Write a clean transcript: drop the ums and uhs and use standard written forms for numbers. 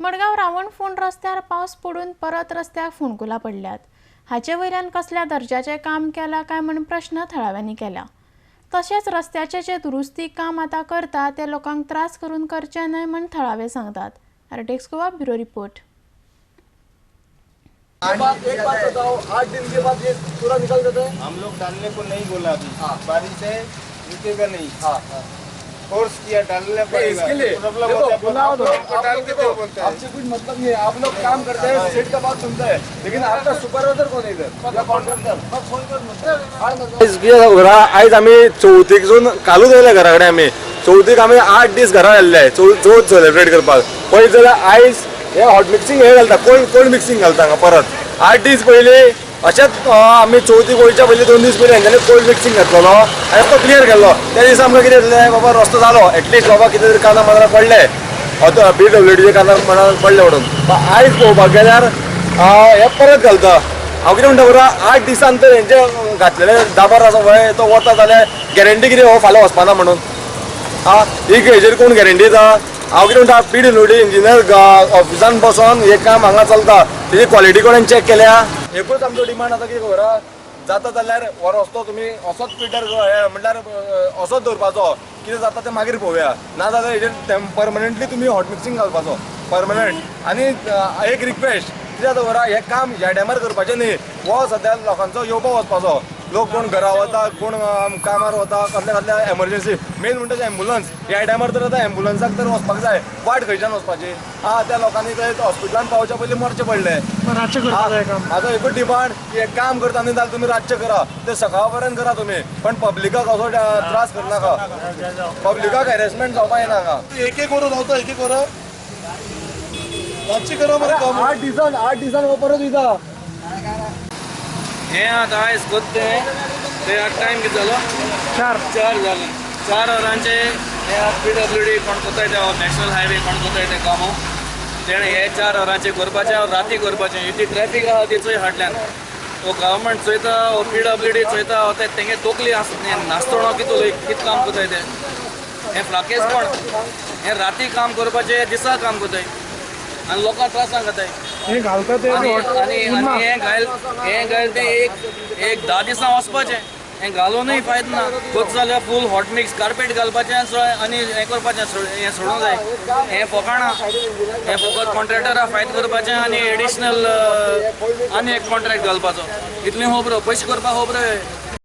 मडगाव रावणफोंड रस्त्यार पावस पडून परत रस्त्याक फोंडकुलां पडल्यात। हाचे वयल्यान कसल्या दर्जाचें काम केलां काय म्हूण प्रश्न थळाव्यांनी केला। तशेंच रस्त्याचें जे दुरुस्ती काम आतां करता ते लोकांक त्रास करून करचे न्हय म्हूण थळावे सांगतात। RTX Goa bureau report. एक बात बताओ, 8 दिन के बाद ये पूरा निकल जाता है। हम लोग डालने को नहीं बोला अभी। बारिश है, रुकेगा नहीं। फोर्स किया, डालने पड़ेगा। इसके लिए प्रॉब्लम देखो, होता है, बुलाओ तो आपको डाल के दो बोलते हैं। आपसे कुछ मतलब नहीं है, आप लोग काम करते हैं, सेट का बात सुनते हैं, लेकिन आपका सुपरवाइजर कौन है इधर या कॉन्ट्रॅक्टर? आज आम्ही चवथीकसून कालूच येयले घरा कडेन। आम्ही चवथीक आम्ही 8 दीस घरा आयल्ले चवथ सेलिब्रेट करपाक। पळयत जाल्यार आयज हे हॉट मिक्सिंग हे घालता, कोल्ड मिक्सिंग घालता हांगा परत। 8 दीस पयलीं अशेंच आमी चवथीक वयच्या पयलीं 2 दीस पयलीं हेंच्यांनी कोल्ड मिक्सिंग घातलेलो आनी तो क्लियर केल्लो। त्या दिसा आमकां कितें जालें, बाबा रस्तो जालो, एटलीस्ट बाबा कितें तरी कानां मानां पडले, PWDचे कानां मानां पडले म्हणून। आयज पळोवपाक गेल्यार हे परत घालता। हांव कितें म्हणटा बरं, 8 दिसान तर हेंचे घातलेले दाबार आसा पळय तो वता जाल्यार गॅरंटी कितें हो फाल्यां वचपाना म्हणून? ही हेजेर कोण गॅरंटी दिता? हांव कितें म्हणटा, PWD इंजिनियर ऑफिसान बसून हे काम हांगा चलता, तेजी क्वॉलिटी कोणें चॅक केल्या? एकूच आमचो डिमांड आसा की खबर जाता जाल्यार हो रस्तो तुमी असोच पिटर म्हणल्यार असोच दवरपाचो, कितें जाता तें मागीर पळोवया। ना जाल्यार हेजेर परमनंटली तुमी हॉट मिक्सिंग घालपाचो परमनंट। आनी एक रिक्वेस्ट, कित्याक खबर हे काम ह्या टायमार करपाचें न्ही, हो सद्या लोकांचो येवपा वचपाचो। लोक कोण घरा वता, कोण कामार वता, कसल्या कसल्या एमर्जन्सी मेन म्हणटा एम्बुलन्स ह्या टायमार तर आतां एम्बुलन्साक तर वचपाक जाय, वाट खंयच्यान वचपाची? त्या लोकांनी थंय हॉस्पिटलान पावच्या पयलीं मरचे पडले। म्हाजो एकूच डिमांड की हे काम करता न्ही जाल्यार तुमी रातचे करा, ते सकाळ पर्यंत करा तुमी, पण पब्लिकाक असो त्रास करनाका, पब्लिकाक हॅरेसमेंट जावपा येना हांगा। एक एक करून धांवता, एक एक करून रातची करा मरे काम। 8 दिसान हो परत येता। हे आता आयज कोत्ते ते टायम किती जालो? 4 जाले। 4 वरांचे हे PWD कोण कोताय ते नॅशनल हायवे कोण कोताय ते काम तेणें हे 4 वरांचे करपाचें, राती करपाचें। इतली ट्रॅफिक आहा ती चोय फाटल्यान तो गव्हर्मेंट चोयता, PWD चोयता, तेंगे तोकली नासतना कितें काम कोताय ते। हे फ्लाकेज कोण हे राती काम करपाचें, दिसा काम कोताय आनी लोकांक त्रासां घाताय। हे घालता ते आनी हे घाल ते एक 10 दिसां वचपाचें, हें घालूनय फायदो ना। कोच जाल्यार फूल हॉट मिक्स कार्पेट घालपाचें आनी हें करपाचें, हें सोडूंक जाय। हें फकाणां, हें फकत कॉन्ट्रॅक्टराक फायदो करपाचें आनी एडिशनल आनी एक कॉन्ट्रॅक्ट घालपाचो। इतलें खबर पयशे करपाक खबर